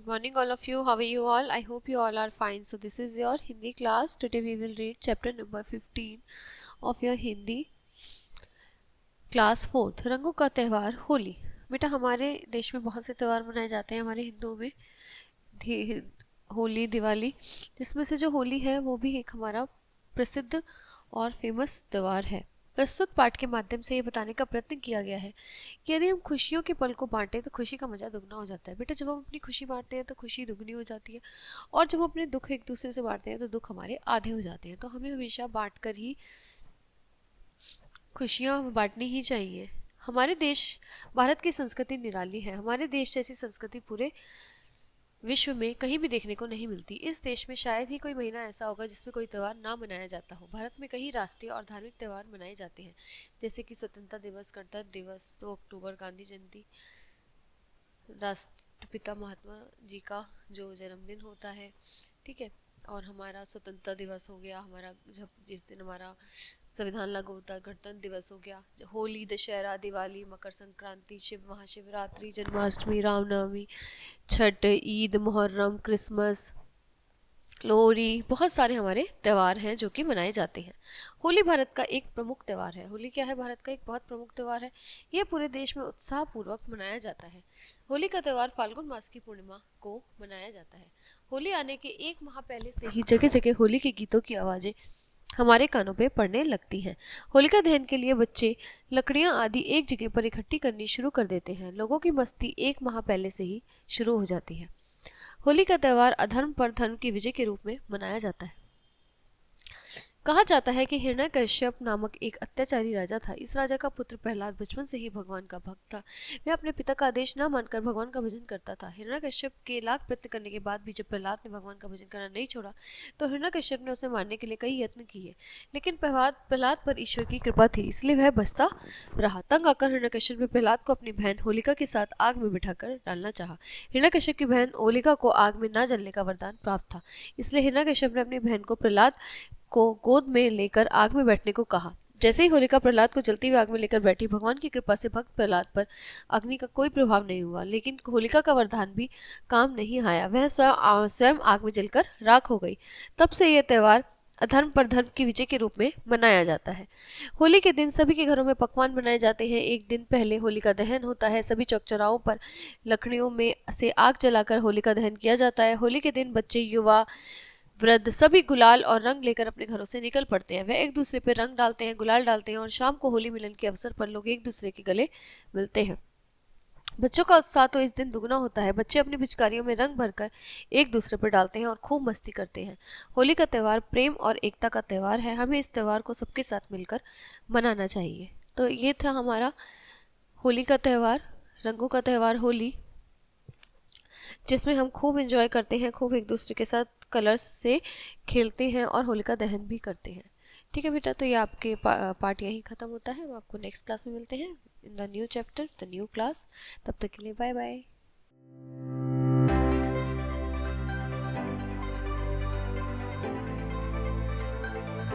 Good morning all of you. How are you all? I hope you all are fine. So this is your Hindi class. Today we will read chapter number 15 of your Hindi class 4 रंगों का त्यौहार होली। बेटा हमारे देश में बहुत से त्यौहार मनाए जाते हैं हमारे हिंदुओं में, होली, दिवाली, जिसमें से जो होली है वो भी एक हमारा प्रसिद्ध और फेमस त्यौहार है। प्रस्तुत पाठ के माध्यम से ये बताने का प्रयत्न किया गया है कि यदि हम खुशियों के पल को बांटें तो खुशी का मजा दुगना हो जाता है। बेटा जब हम अपनी खुशी बांटते हैं तो खुशी दुगनी हो जाती है, और जब हम अपने दुख एक दूसरे से बांटते हैं तो दुख हमारे आधे हो जाते हैं। तो हमें हमेशा बांट कर ही खुशियाँ बांटनी ही चाहिए। हमारे देश भारत की संस्कृति निराली है। हमारे देश जैसी संस्कृति पूरे विश्व में कहीं भी देखने को नहीं मिलती। इस देश में शायद ही कोई महीना ऐसा होगा जिसमें कोई त्यौहार ना मनाया जाता हो। भारत में कई राष्ट्रीय और धार्मिक त्यौहार मनाए जाते हैं, जैसे कि स्वतंत्रता दिवस, गणतंत्र दिवस, 2 अक्टूबर, गांधी जयंती, राष्ट्रपिता महात्मा जी का जो जन्मदिन होता है, ठीक है। और हमारा स्वतंत्रता दिवस हो गया, हमारा जब जिस दिन हमारा संविधान लागू होता है, गणतंत्र दिवस हो गया, होली, दशहरा, दिवाली, मकर संक्रांति, शिव महाशिवरात्रि, जन्माष्टमी, रामनवमी, छठ, ईद, मुहर्रम, क्रिसमस, लोहड़ी, बहुत सारे हमारे त्यौहार हैं जो कि मनाए जाते हैं। होली भारत का एक प्रमुख त्यौहार है। होली क्या है? भारत का एक बहुत प्रमुख त्यौहार है। यह पूरे देश में उत्साह पूर्वक मनाया जाता है। होली का त्यौहार फाल्गुन मास की पूर्णिमा को मनाया जाता है। होली आने के एक माह पहले से ही जगह जगह होली के गीतों की आवाजें हमारे कानों पे पड़ने लगती हैं। होलिका दहन के लिए बच्चे लकड़ियां आदि एक जगह पर इकट्ठी करनी शुरू कर देते हैं। लोगों की मस्ती एक माह पहले से ही शुरू हो जाती है। होली का त्यौहार अधर्म पर धर्म की विजय के रूप में मनाया जाता है। कहा जाता है कि हिरण्यकश्यप नामक एक अत्याचारी राजा था। इस राजा का पुत्र प्रहलाद बचपन से ही भगवान का भक्त था। वह अपने पिता का आदेश न मानकर भगवान का भजन करता था। हिरण्यकश्यप के लाख प्रयत्न करने के बाद भी जब प्रहलाद ने भगवान का भजन करना नहीं छोड़ा तो हिरण्यकश्यप ने उसे मारने के लिए कई यत्न किए, लेकिन प्रहलाद पर ईश्वर की कृपा थी, इसलिए वह बचता रहा। तंग आकर हिरण्यकश्यप ने प्रहलाद को अपनी बहन होलिका के साथ आग में बिठाकर डालना चाहा। हिरण्यकश्यप की बहन होलिका को आग में न जलने का वरदान प्राप्त था, इसलिए हिरण्यकश्यप ने अपनी बहन को प्रहलाद को गोद में लेकर आग में बैठने को कहा। जैसे ही होलिका प्रहलाद को जलती हुई आग में लेकर बैठी, भगवान की कृपा से भक्त प्रहलाद पर अग्नि का कोई प्रभाव नहीं हुआ, लेकिन होलिका का वरदान भी काम नहीं आया। वह स्वयं आग में जलकर राख हो गई। तब से यह त्यौहार अधर्म पर धर्म की विजय के रूप में मनाया जाता है। होली के दिन सभी के घरों में पकवान बनाए जाते हैं। एक दिन पहले होलिका दहन होता है। सभी चौक चौराहों पर लकड़ियों में से आग जलाकर होलिका दहन किया जाता है। होली के दिन बच्चे, युवा, वृद्ध सभी गुलाल और रंग लेकर अपने घरों से निकल पड़ते हैं। वह एक दूसरे पर रंग डालते हैं, गुलाल डालते हैं, और शाम को होली मिलन के अवसर पर लोग एक दूसरे के गले मिलते हैं। बच्चों का उत्साह तो इस दिन दुगना होता है। बच्चे अपनी पिचकारियों में रंग भरकर एक दूसरे पर डालते हैं और खूब मस्ती करते हैं। होली का त्यौहार प्रेम और एकता का त्यौहार है। हमें इस त्यौहार को सबके साथ मिलकर मनाना चाहिए। तो ये था हमारा होली का त्यौहार, रंगों का त्यौहार होली, जिसमें हम खूब एंजॉय करते हैं, खूब एक दूसरे के साथ कलर्स से खेलते हैं और होलिका दहन भी करते हैं। ठीक है बेटा, तो ये आपके पार्ट यहीं ख़त्म होता है। हम आपको नेक्स्ट क्लास में मिलते हैं in the new chapter, the new class. तब तक के लिए बाय बाय।